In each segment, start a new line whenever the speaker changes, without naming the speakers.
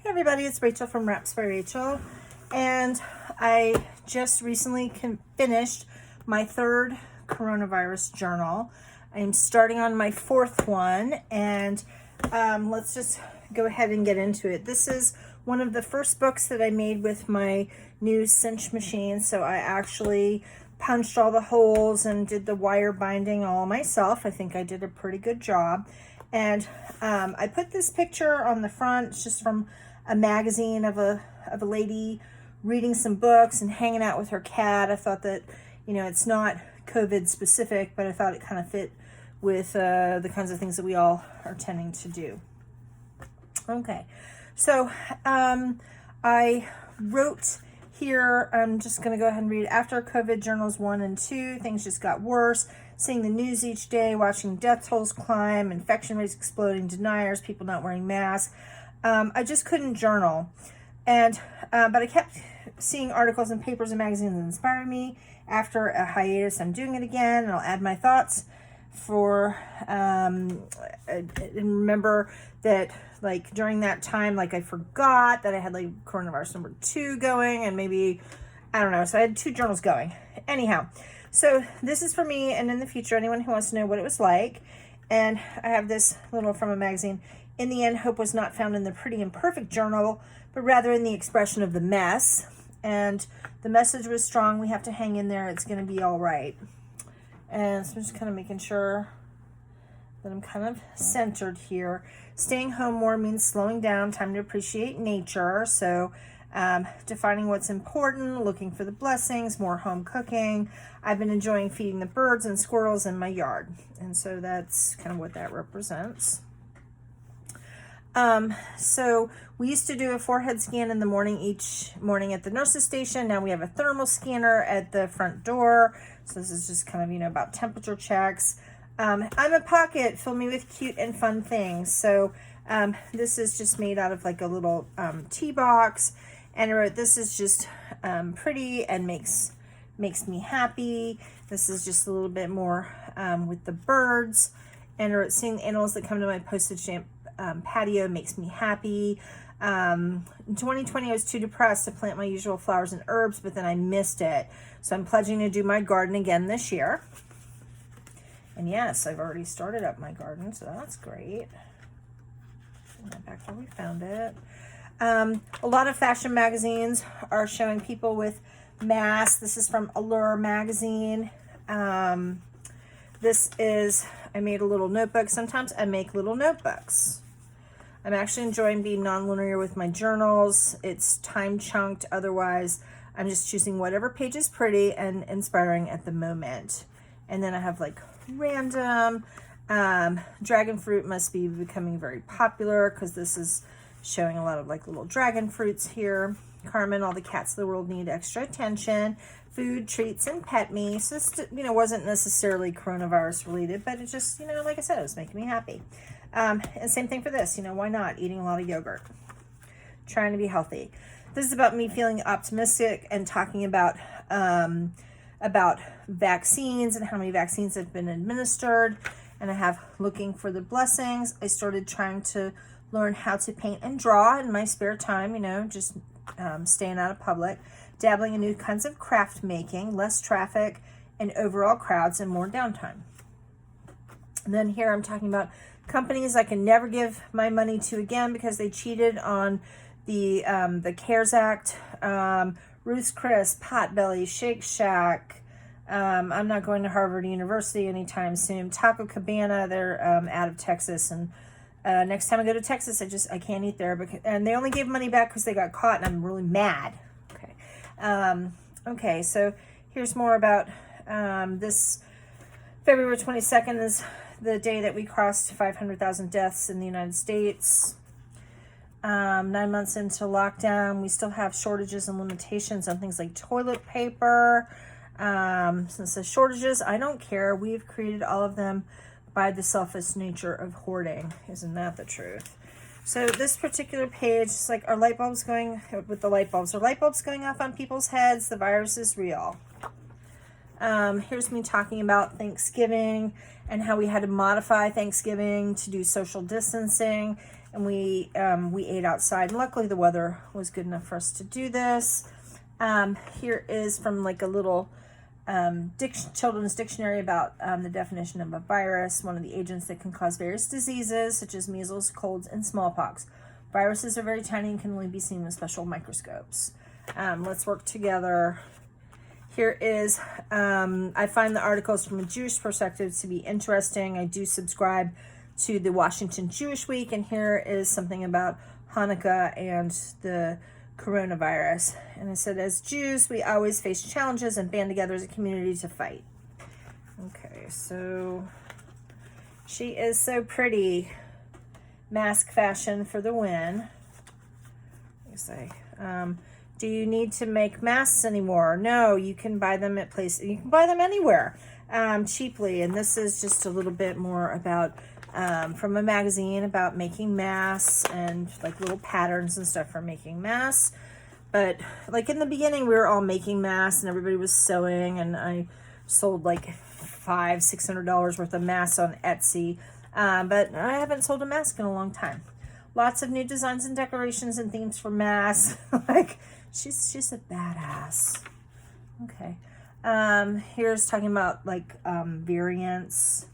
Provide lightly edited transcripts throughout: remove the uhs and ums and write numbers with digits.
Hey everybody, it's Rachel from Wraps by Rachel, and I just recently finished my third coronavirus journal. I'm starting on my fourth one, and let's just go ahead and get into it. This is one of the first books that I made with my new cinch machine, so I actually punched all the holes and did the wire binding all myself. I think I did a pretty good job. And I put this picture on the front. It's just from a magazine of a lady reading some books and hanging out with her cat. I thought that, it's not COVID specific, but I thought it kind of fit with the kinds of things that we all are tending to do. Okay, so I wrote here, I'm just going to go ahead and read. After COVID journals 1 and 2, things just got worse. Seeing the news each day, watching death tolls climb, infection rates exploding, deniers, people not wearing masks. I just couldn't journal. And but I kept seeing articles and papers and magazines that inspired me. After a hiatus, I'm doing it again, and I'll add my thoughts for and remember that during that time, I forgot that I had coronavirus number 2 going, and maybe I don't know, so I had 2 journals going. Anyhow, so this is for me, and in the future, anyone who wants to know what it was like. And I have this little from a magazine. In the end, hope was not found in the pretty and perfect journal, but rather in the expression of the mess. And the message was strong. We have to hang in there. It's going to be all right. And so I'm just kind of making sure that I'm kind of centered here. Staying home more means slowing down, time to appreciate nature. So defining what's important, looking for the blessings, more home cooking. I've been enjoying feeding the birds and squirrels in my yard. And so that's kind of what that represents. So we used to do a forehead scan in the morning, each morning at the nurse's station. Now we have a thermal scanner at the front door. So this is just kind of, about temperature checks. I'm a pocket, fill me with cute and fun things. So, this is just made out of a little, tea box. And I wrote, this is just, pretty and makes me happy. This is just a little bit more, with the birds. And I wrote, seeing the animals that come to my postage stamp patio makes me happy. In 2020, I was too depressed to plant my usual flowers and herbs, but then I missed it. So I'm pledging to do my garden again this year. And yes, I've already started up my garden, so that's great. Back where we found it. A lot of fashion magazines are showing people with masks. This is from Allure magazine. This is, I made a little notebook. Sometimes I make little notebooks. I'm actually enjoying being non-linear with my journals. It's time chunked. Otherwise, I'm just choosing whatever page is pretty and inspiring at the moment. And then I have random. Dragon fruit must be becoming very popular because this is showing a lot of little dragon fruits here. Carmen, all the cats of the world need extra attention. Food, treats, and pet me. So this, wasn't necessarily coronavirus related, but it just, like I said, it was making me happy. And same thing for this, why not? Eating a lot of yogurt. Trying to be healthy. This is about me feeling optimistic and talking about vaccines and how many vaccines have been administered. And I have looking for the blessings. I started trying to learn how to paint and draw in my spare time, just staying out of public. Dabbling in new kinds of craft making, less traffic and overall crowds and more downtime. And then here I'm talking about companies I can never give my money to again because they cheated on the CARES Act. Ruth's Chris, Potbelly, Shake Shack. I'm not going to Harvard University anytime soon. Taco Cabana, they're out of Texas, and next time I go to Texas, I can't eat there and they only gave money back because they got caught, and I'm really mad. Okay, so here's more about this. February 22nd is the day that we crossed 500,000 deaths in the United States. 9 months into lockdown, we still have shortages and limitations on things like toilet paper. Since it says shortages, I don't care. We've created all of them by the selfish nature of hoarding. Isn't that the truth? So this particular page is are light bulbs going with the light bulbs? Are light bulbs going off on people's heads? The virus is real. Here's me talking about Thanksgiving and how we had to modify Thanksgiving to do social distancing. and we ate outside. And luckily, the weather was good enough for us to do this. Here is from like a little children's dictionary about the definition of a virus, one of the agents that can cause various diseases, such as measles, colds, and smallpox. Viruses are very tiny and can only be seen with special microscopes. Let's work together. Here is, I find the articles from a Jewish perspective to be interesting. I do subscribe to the Washington Jewish Week, and here is something about Hanukkah and the coronavirus. And it said, as Jews, we always face challenges and band together as a community to fight. Okay, so she is so pretty. Mask fashion for the win. You say, do you need to make masks anymore? No, you can buy them at places. You can buy them anywhere cheaply. And this is just a little bit more about from a magazine about making masks and like little patterns and stuff for making masks. But like in the beginning, we were all making masks and everybody was sewing, and I sold like $500-600 worth of masks on Etsy. But I haven't sold a mask in a long time. Lots of new designs and decorations and themes for masks. Like, she's a badass. Okay. Here's talking about like variants.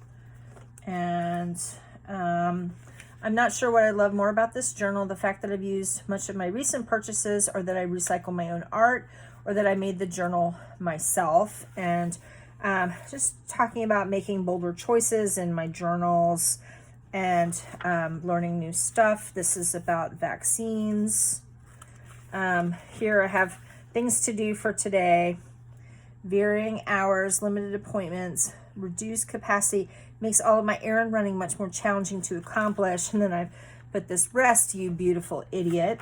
And I'm not sure what I love more about this journal. The fact that I've used much of my recent purchases, or that I recycle my own art, or that I made the journal myself. And just talking about making bolder choices in my journals and learning new stuff. This is about vaccines. Here I have things to do for today. Varying hours, limited appointments, reduced capacity makes all of my errand running much more challenging to accomplish. And then I've put this, rest, you beautiful idiot.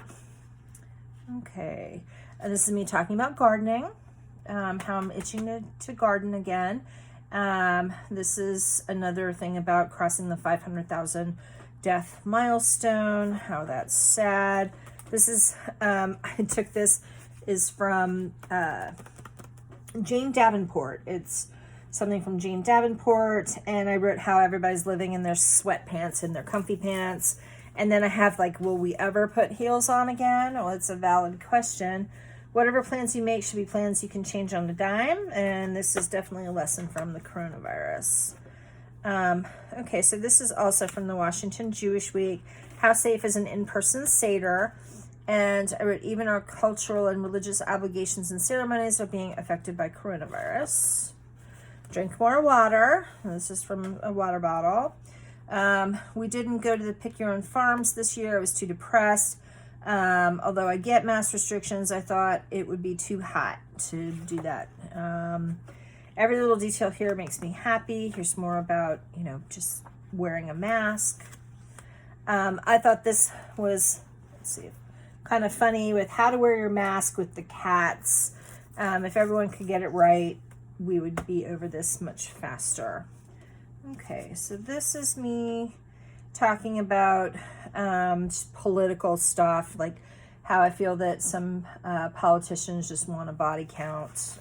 Okay, and this is me talking about gardening. How I'm itching to garden again. This is another thing about crossing the 500,000 death milestone, how that's sad. This is, I took this, is from Jane Davenport. It's something from Jane Davenport, and I wrote how everybody's living in their sweatpants and their comfy pants. And then I have like, will we ever put heels on again? Well, it's a valid question. Whatever plans you make should be plans you can change on a dime, and this is definitely a lesson from the coronavirus. Okay, so this is also from the Washington Jewish Week. How safe is an in-person Seder? And I wrote, even our cultural and religious obligations and ceremonies are being affected by coronavirus. Drink more water. This is from a water bottle. We didn't go to the Pick Your Own Farms this year. I was too depressed. Although I get mask restrictions, I thought it would be too hot to do that. Every little detail here makes me happy. Here's more about, just wearing a mask. I thought this was, let's see, kind of funny with how to wear your mask with the cats. If everyone could get it right, we would be over this much faster. Okay, so this is me talking about just political stuff, like how I feel that some politicians just want a body count.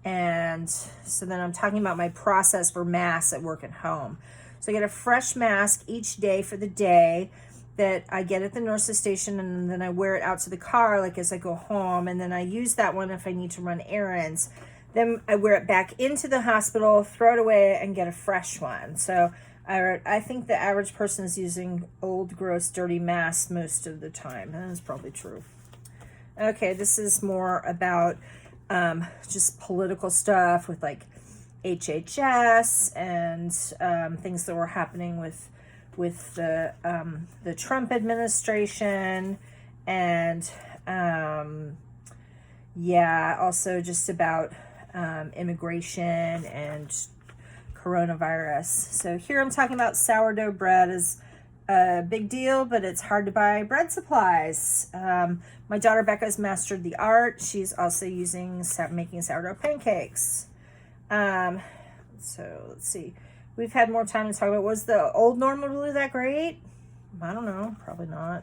And so then I'm talking about my process for masks at work and home. So I get a fresh mask each day for the day that I get at the nurse's station, and then I wear it out to the car like as I go home, and then I use that one if I need to run errands. Then I wear it back into the hospital, throw it away, and get a fresh one. So I think the average person is using old, gross, dirty masks most of the time. That is probably true. Okay, this is more about just political stuff with like HHS and things that were happening with the Trump administration, and also just about immigration and coronavirus. So here I'm talking about sourdough bread is a big deal, but it's hard to buy bread supplies. My daughter Becca's mastered the art. She's also making sourdough pancakes. So let's see. We've had more time to talk about, was the old normal really that great? I don't know, probably not.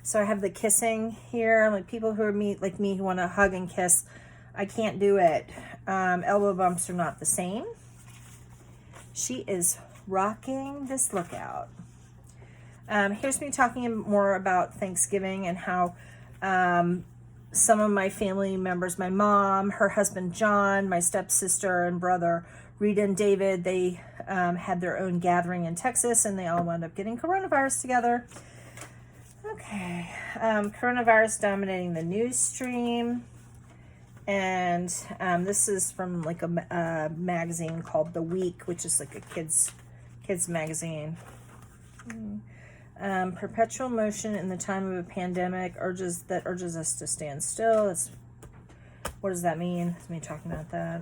So I have the kissing here, like people who are like me who want to hug and kiss. I can't do it. Elbow bumps are not the same. She is rocking this lookout. Here's me talking more about Thanksgiving and how some of my family members, my mom, her husband John, my stepsister and brother Rita and David, they had their own gathering in Texas, and they all wound up getting coronavirus together. Okay, coronavirus dominating the news stream. And this is from like a magazine called The Week, which is like a kids magazine. Perpetual motion in the time of a pandemic urges us to stand still. What does that mean? It's me talking about that.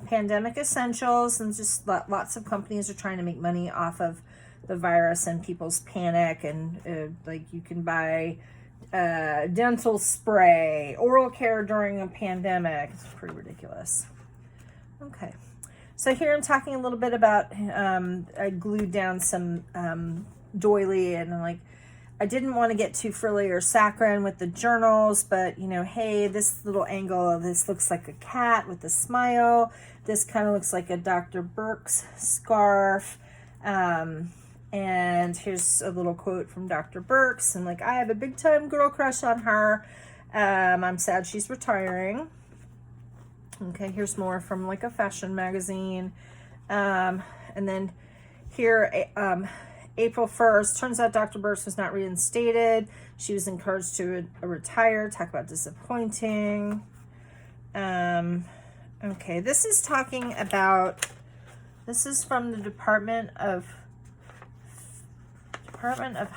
Pandemic essentials, and just lots of companies are trying to make money off of the virus and people's panic, and like you can buy dental spray, oral care during a pandemic. It's pretty ridiculous. Okay, so here I'm talking a little bit about I glued down some doily, and like I didn't want to get too frilly or saccharine with the journals, but you know, hey, this little angle of this looks like a cat with a smile. This kind of looks like a Dr. Burke's scarf. And here's a little quote from Dr. Burke's, and like, I have a big time girl crush on her. I'm sad she's retiring. Okay, here's more from like a fashion magazine. And then here, April 1st, turns out Dr. Burke's was not reinstated. She was encouraged to retire. Talk about disappointing. Okay, this is from the Department of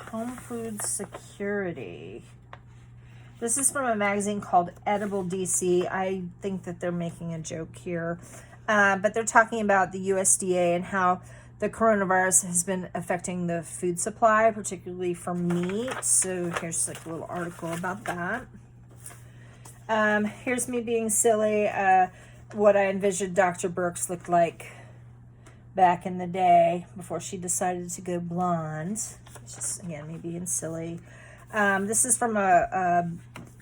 Home Food Security. This is from a magazine called Edible DC. I think that they're making a joke here. But they're talking about the USDA and how the coronavirus has been affecting the food supply, particularly for meat. So here's like a little article about that. Here's me being silly. What I envisioned Dr. Burke's looked like back in the day before she decided to go blonde. It's just, again, me being silly. This is from a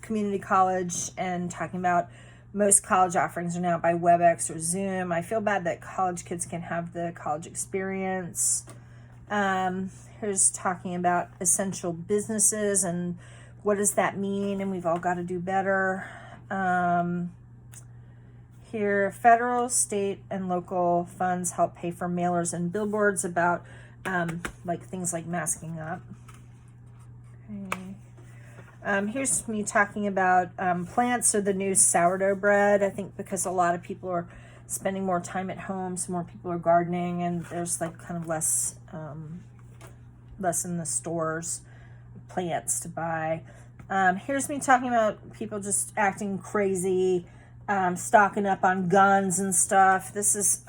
community college and talking about most college offerings are now by WebEx or Zoom. I feel bad that college kids can have the college experience. Here's talking about essential businesses and what does that mean, and we've all got to do better. Here, federal, state, and local funds help pay for mailers and billboards about like things like masking up. Okay. Here's me talking about plants are the new sourdough bread. I think because a lot of people are spending more time at home, so more people are gardening, and there's like kind of less in the stores, plants to buy. Here's me talking about people just acting crazy, stocking up on guns and stuff. This is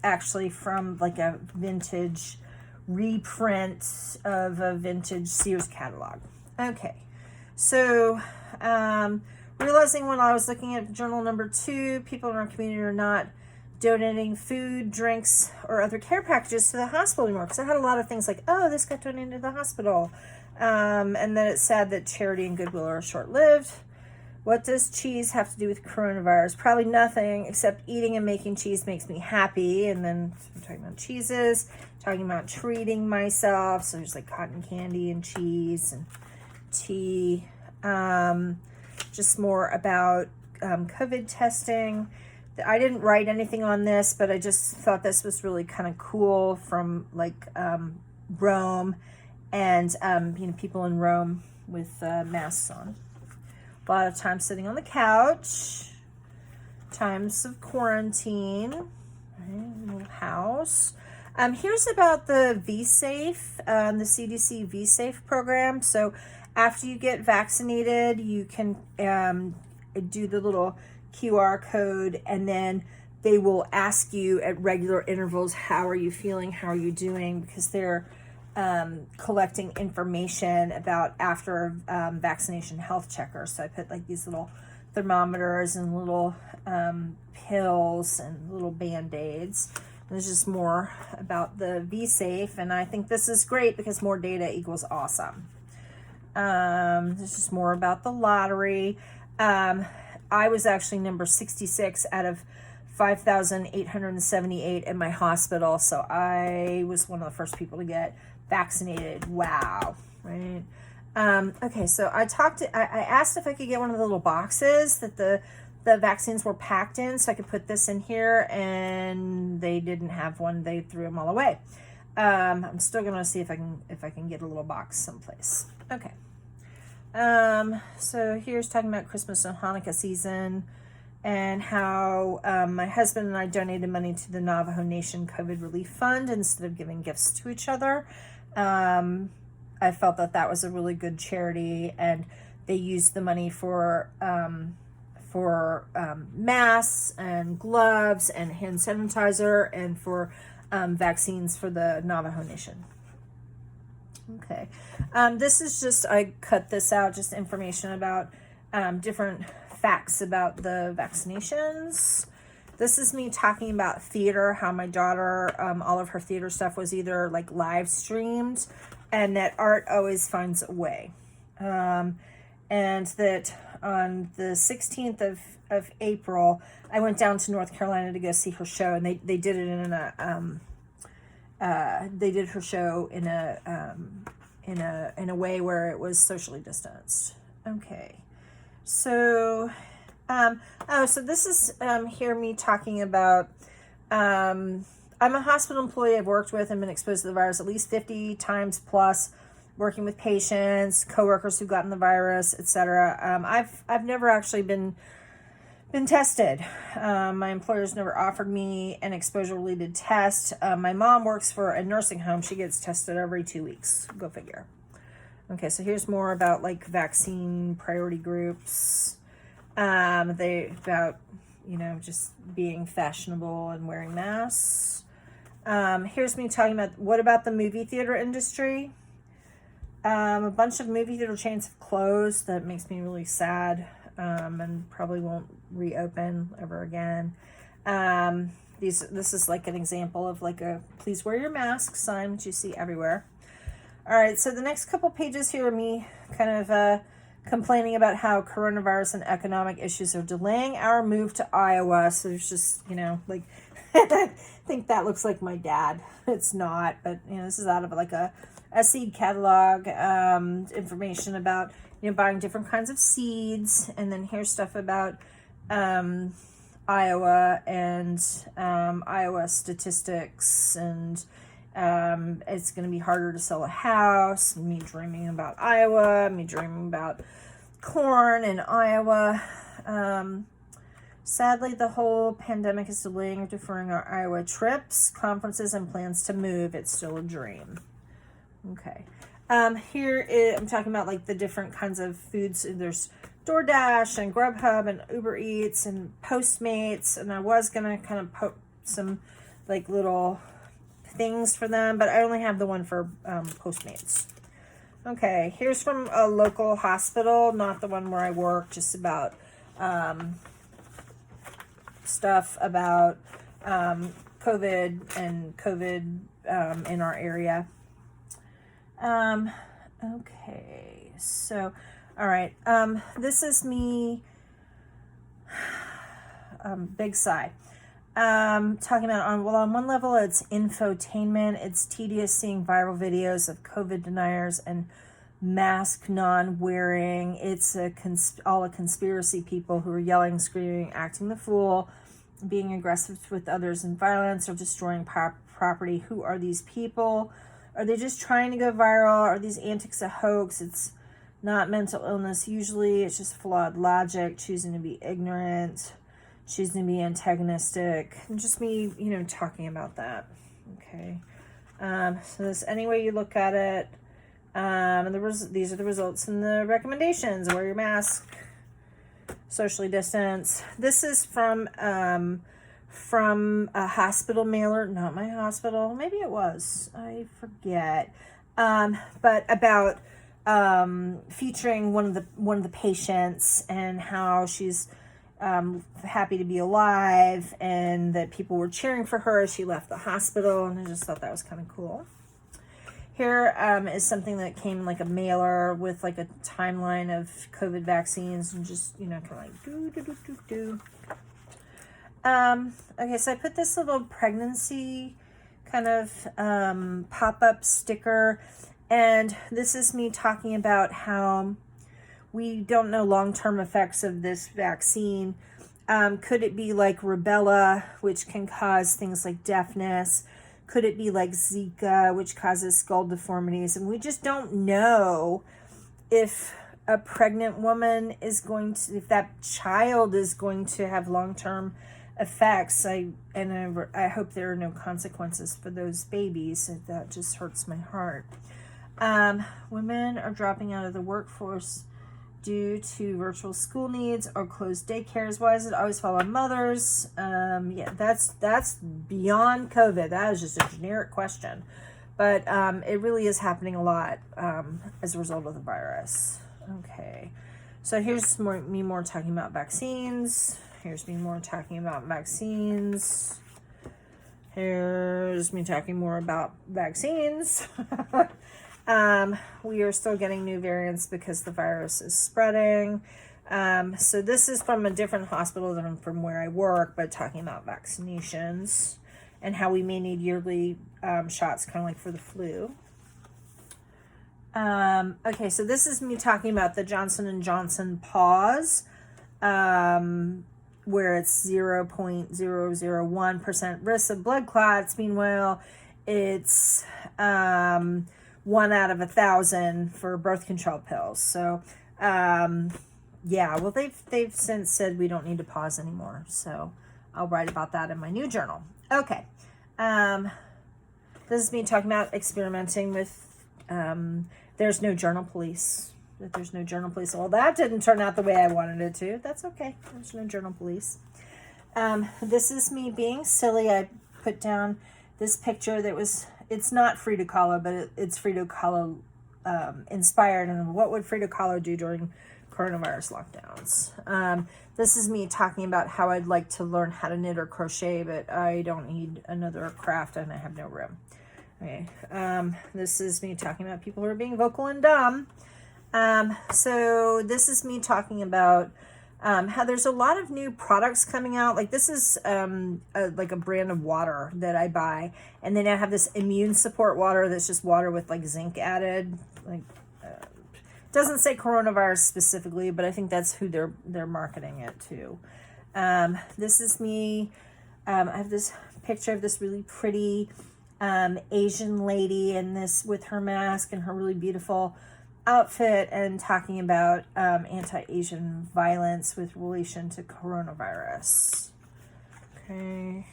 actually from like a vintage reprint of a vintage Sears catalog. Okay, so realizing when I was looking at journal number 2, people in our community are not donating food, drinks, or other care packages to the hospital anymore, because I had a lot of things like, oh, this got donated to the hospital, and then it's sad that charity and goodwill are short-lived. What does cheese have to do with coronavirus? Probably nothing, except eating and making cheese makes me happy. And then I'm talking about cheeses, talking about treating myself. So there's like cotton candy and cheese and tea. Just more about COVID testing. I didn't write anything on this, but I just thought this was really kind of cool from like Rome and people in Rome with masks on. A lot of time sitting on the couch. Times of quarantine. Right, little house. Here's about the V-Safe, the CDC V-Safe program. So after you get vaccinated, you can do the little QR code, and then they will ask you at regular intervals, how are you feeling? How are you doing? Because they're collecting information about after vaccination health checkers. So I put like these little thermometers and little pills and little Band-Aids. There's just more about the V-Safe, and I think this is great because more data equals awesome. There's just more about the lottery. I was actually number 66 out of 5,878 in my hospital, so I was one of the first people to get vaccinated. Wow, right? Okay, so I asked if I could get one of the little boxes that the vaccines were packed in, so I could put this in here, and they didn't have one. They threw them all away. I'm still gonna see if I can get a little box someplace. Okay. So here's talking about Christmas and Hanukkah season, and how my husband and I donated money to the Navajo Nation COVID Relief Fund instead of giving gifts to each other. I felt that was a really good charity, and they used the money for masks and gloves and hand sanitizer, and for vaccines for the Navajo Nation. Okay, this is just, I cut this out, just information about different facts about the vaccinations. This is me talking about theater, how my daughter, all of her theater stuff was either like live streamed, and that art always finds a way. And that on the 16th of April, I went down to North Carolina to go see her show, and they did it in they did her show in a way where it was socially distanced. Okay, so so this is here me talking about I'm a hospital employee. I've worked with and been exposed to the virus at least 50 times plus, working with patients, coworkers who've gotten the virus, etc. I've never actually been tested. My employer's never offered me an exposure-related test. My mom works for a nursing home. She gets tested every 2 weeks. Go figure. Okay, so here's more about like vaccine priority groups. About just being fashionable and wearing masks. Here's me talking about what about the movie theater industry. A bunch of movie theater chains have closed. That makes me really sad. And probably won't reopen ever again. This is like an example of like a please wear your mask sign, which you see everywhere. All right, so the next couple pages here are me kind of complaining about how coronavirus and economic issues are delaying our move to Iowa. So there's just, like, I think that looks like my dad. It's not, but, this is out of like a seed catalog, information about, buying different kinds of seeds. And then here's stuff about Iowa and Iowa statistics, and it's going to be harder to sell a house, me dreaming about Iowa, me dreaming about corn in Iowa. Sadly, the whole pandemic is delaying or deferring our Iowa trips, conferences, and plans to move. It's still a dream. Okay. I'm talking about like the different kinds of foods. There's DoorDash and Grubhub and Uber Eats and Postmates, and I was gonna kind of put some like little things for them, but I only have the one for Postmates. Okay, here's from a local hospital, not the one where I work, just about stuff about COVID and COVID in our area. Okay, so, all right, this is me, big sigh, talking about, on one level, it's infotainment. It's tedious seeing viral videos of COVID deniers and mask non-wearing. It's all a conspiracy people who are yelling, screaming, acting the fool, being aggressive with others in violence, or destroying property. Who are these people? Are they just trying to go viral? Are these antics a hoax? It's not mental illness. Usually it's just flawed logic, choosing to be ignorant, choosing to be antagonistic, and just me, talking about that. Okay. So this, any way you look at it, and these are the results and the recommendations. Wear your mask, socially distance. This is from a hospital mailer, not my hospital, maybe it was, I forget, but about featuring one of the patients, and how she's happy to be alive, and that people were cheering for her as she left the hospital, and I just thought that was kind of cool. Here is something that came in like a mailer with like a timeline of COVID vaccines, and just, kind of like do. Okay, so I put this little pregnancy kind of pop-up sticker. And this is me talking about how we don't know long-term effects of this vaccine. Could it be like rubella, which can cause things like deafness? Could it be like Zika, which causes skull deformities? And we just don't know if a pregnant woman is going to, if that child is going to have long-term effects. I hope there are no consequences for those babies. That just hurts my heart. Women are dropping out of the workforce due to virtual school needs or closed daycares. Why does it always fall on mothers? Yeah, that's beyond COVID. That is just a generic question. But it really is happening a lot as a result of the virus. Okay, so here's me more talking about vaccines. Here's me more talking about vaccines. Here's me talking more about vaccines. We are still getting new variants because the virus is spreading. So this is from a different hospital than from where I work, but talking about vaccinations and how we may need yearly shots, kind of like for the flu. Okay, so this is me talking about the Johnson & Johnson pause, where it's 0.001% risk of blood clots. Meanwhile, it's 1 out of 1,000 for birth control pills. So, yeah, well, they've since said we don't need to pause anymore. So I'll write about that in my new journal. Okay. This is me talking about experimenting with, there's no journal police. There's no journal police. Well, that didn't turn out the way I wanted it to. That's okay. There's no journal police. This is me being silly. I put down this picture that was, it's not Frida Kahlo, but it's Frida Kahlo inspired. And what would Frida Kahlo do during coronavirus lockdowns? This is me talking about how I'd like to learn how to knit or crochet, but I don't need another craft and I have no room. Okay. This is me talking about people who are being vocal and dumb. So this is me talking about how there's a lot of new products coming out. Like this is like a brand of water that I buy, and then I have this immune support water that's just water with like zinc added. Like doesn't say coronavirus specifically, but I think that's who they're marketing it to. This is me. I have this picture of this really pretty Asian lady in this with her mask and her really beautiful outfit, and talking about anti-Asian violence with relation to coronavirus. Okay.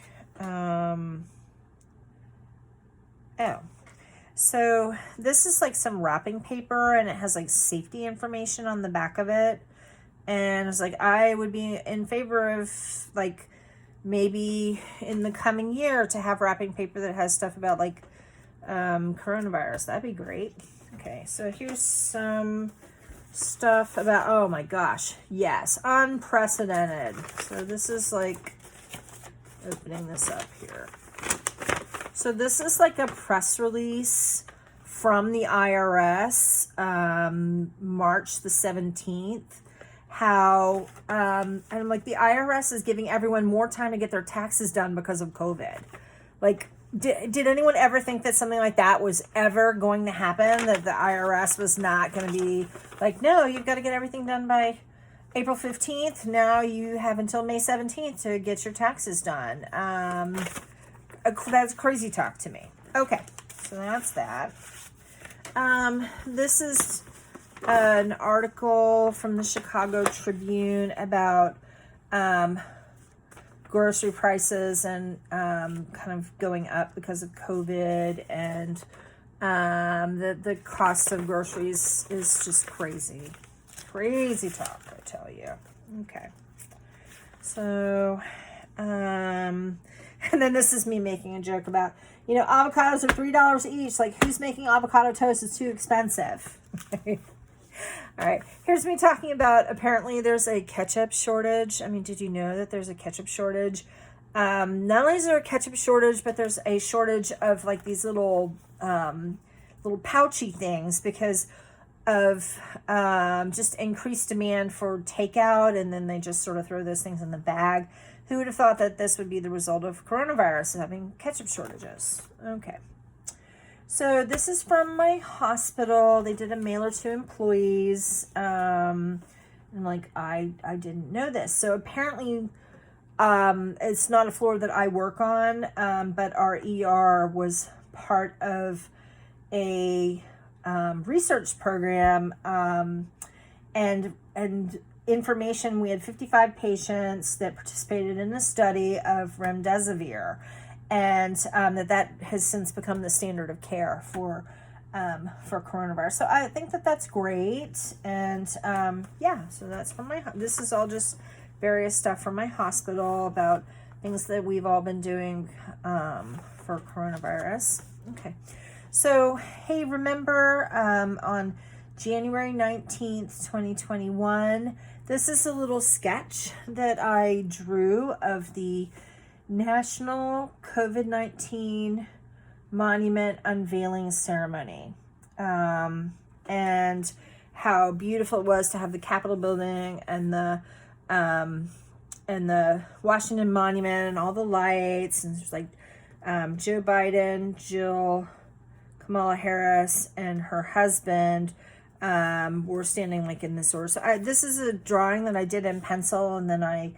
So this is like some wrapping paper, and it has like safety information on the back of it. And it's like, I would be in favor of like maybe in the coming year to have wrapping paper that has stuff about like coronavirus. That'd be great. Okay, so here's some stuff about, oh my gosh, yes, unprecedented. So this is like, opening this up here. So this is like a press release from the IRS, March the 17th, how, and like the IRS is giving everyone more time to get their taxes done because of COVID. Like, did anyone ever think that something like that was ever going to happen? That the IRS was not going to be like, no, you've got to get everything done by April 15th. Now you have until May 17th to get your taxes done. That's crazy talk to me. Okay, so that's that. This is an article from the Chicago Tribune about grocery prices and kind of going up because of COVID, and the cost of groceries is just crazy. Crazy talk, I tell you. Okay. So, and then this is me making a joke about, you know, avocados are $3 each. Like, who's making avocado toast? It's too expensive. All right, here's me talking about, apparently there's a ketchup shortage. I mean, did you know that there's a ketchup shortage? Not only is there a ketchup shortage, but there's a shortage of like these little pouchy things because of just increased demand for takeout, and then they just sort of throw those things in the bag. Who would have thought that this would be the result of coronavirus, having ketchup shortages? Okay. So this is from my hospital. They did a mailer to employees. And like, I didn't know this. So apparently, it's not a floor that I work on, but our ER was part of a research program, and information. We had 55 patients that participated in a study of remdesivir, and that has since become the standard of care for coronavirus. So I think that that's great, and yeah. So that's from my. This is all just various stuff from my hospital about things that we've all been doing for coronavirus. Okay. So, hey, remember on January 19th, 2021, this is a little sketch that I drew of the National COVID-19 Monument Unveiling Ceremony, and how beautiful it was to have the Capitol building and the Washington Monument and all the lights, and there's like Joe Biden, Jill, Kamala Harris, and her husband were standing like in this order. So this is a drawing that I did in pencil, and then I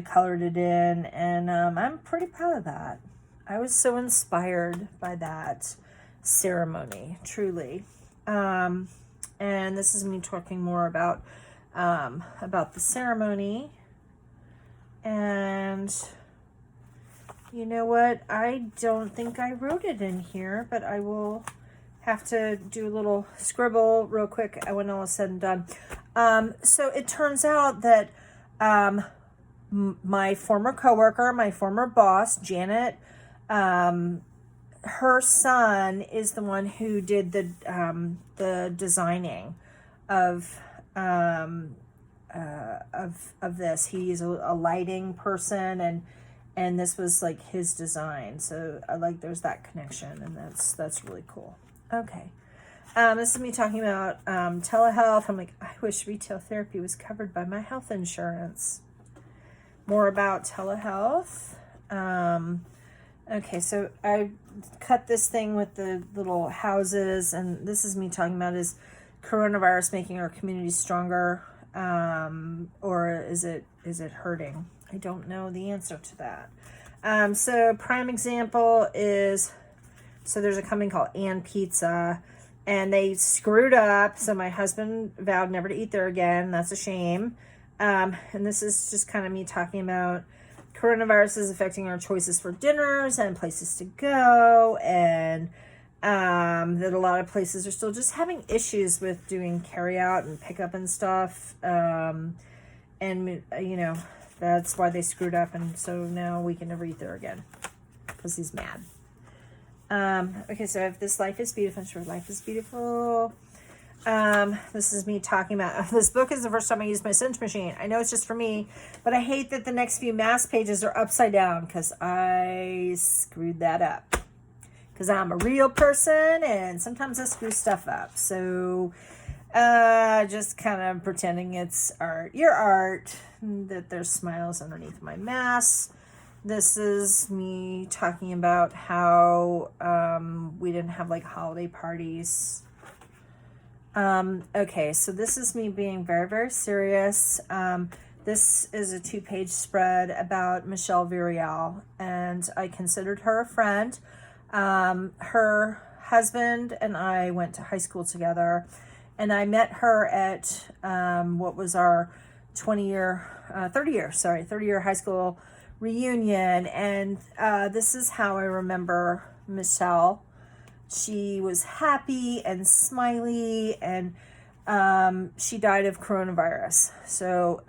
colored it in, and I'm pretty proud of that. I was so inspired by that ceremony, truly. And this is me talking more about the ceremony. And you know what? I don't think I wrote it in here, but I will have to do a little scribble real quick when all is said and done. So it turns out that my former coworker, my former boss, Janet, her son is the one who did the designing of this. He's a lighting person, and this was like his design. So I like there's that connection, and that's really cool. Okay. This is me talking about telehealth. I'm like, I wish retail therapy was covered by my health insurance. More about telehealth. Okay, so I cut this thing with the little houses, and this is me talking about is coronavirus making our community stronger, or is it hurting? I don't know the answer to that. So prime example is, so there's a company called Ann Pizza, and they screwed up. So my husband vowed never to eat there again. That's a shame. And this is just kind of me talking about coronavirus is affecting our choices for dinners and places to go, and that a lot of places are still just having issues with doing carry out and pickup and stuff. And you know, that's why they screwed up, and so now we can never eat there again because he's mad. Okay, so if this life is beautiful, I'm sure life is beautiful. This is me talking about, this book is the first time I used my cinch machine. I know it's just for me, but I hate that the next few mask pages are upside down because I screwed that up. Because I'm a real person, and sometimes I screw stuff up. So, just kind of pretending it's art. Your art, that there's smiles underneath my mask. This is me talking about how we didn't have like holiday parties. Okay, so this is me being very, very serious. This is a 2-page spread about Michelle Vireal, and I considered her a friend. Her husband and I went to high school together, and I met her at what was our 30-year high school reunion, and this is how I remember Michelle. She was happy and smiley, and she died of coronavirus. So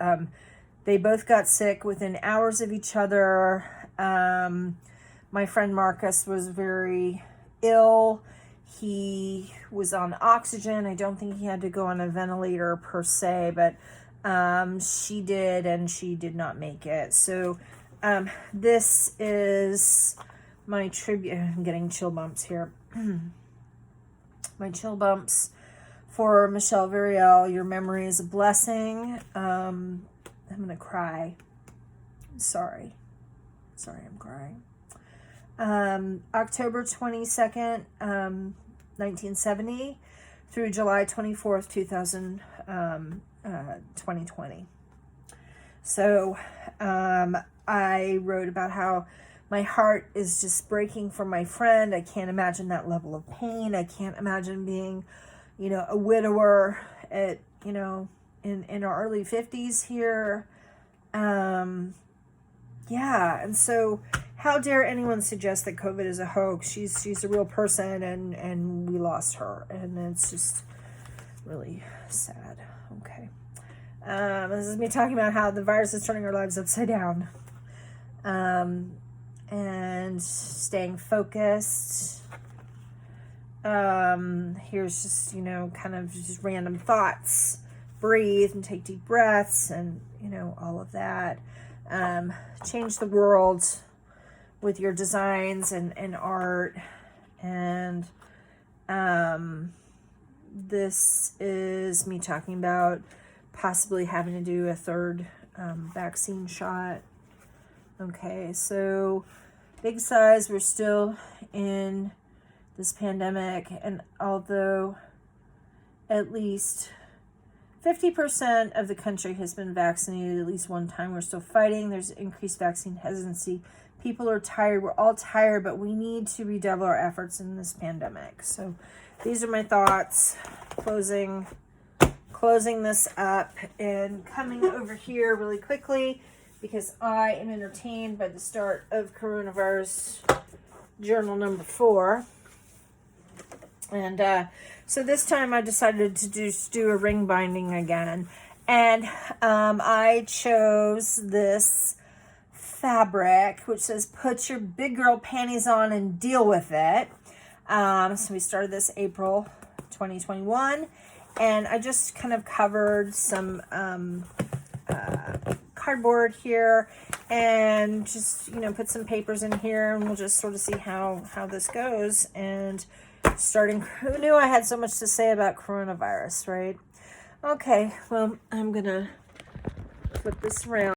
they both got sick within hours of each other. My friend Marcus was very ill. He was on oxygen. I don't think he had to go on a ventilator per se, but she did, and she did not make it. So this is my tribute. I'm getting chill bumps here. My chill bumps for Michelle Vireal. Your memory is a blessing. I'm gonna cry. I'm sorry. Sorry, I'm crying. October 22nd, 1970 through July 24th, 2020. So I wrote about how my heart is just breaking for my friend. I can't imagine that level of pain. I can't imagine being, a widower at, in our early 50s here. And so how dare anyone suggest that COVID is a hoax? She's a real person, and we lost her, and it's just really sad. Okay. This is me talking about how the virus is turning our lives upside down. And staying focused. Here's just, kind of just random thoughts. Breathe and take deep breaths, and, all of that. Change the world with your designs and art. And this is me talking about possibly having to do a third vaccine shot. Okay, so big size, we're still in this pandemic, and although at least 50% of the country has been vaccinated at least one time, we're still fighting. There's increased vaccine hesitancy. People are tired. We're all tired, but we need to redouble our efforts in this pandemic. So these are my thoughts, closing this up, and coming over here really quickly because I am entertained by the start of coronavirus journal number 4. And so this time I decided to do a ring binding again. And I chose this fabric, which says, put your big girl panties on and deal with it. So we started this April 2021. And I just kind of covered some cardboard here and just, put some papers in here, and we'll just sort of see how this goes. And who knew I had so much to say about coronavirus, right? Okay, well, I'm gonna flip this around.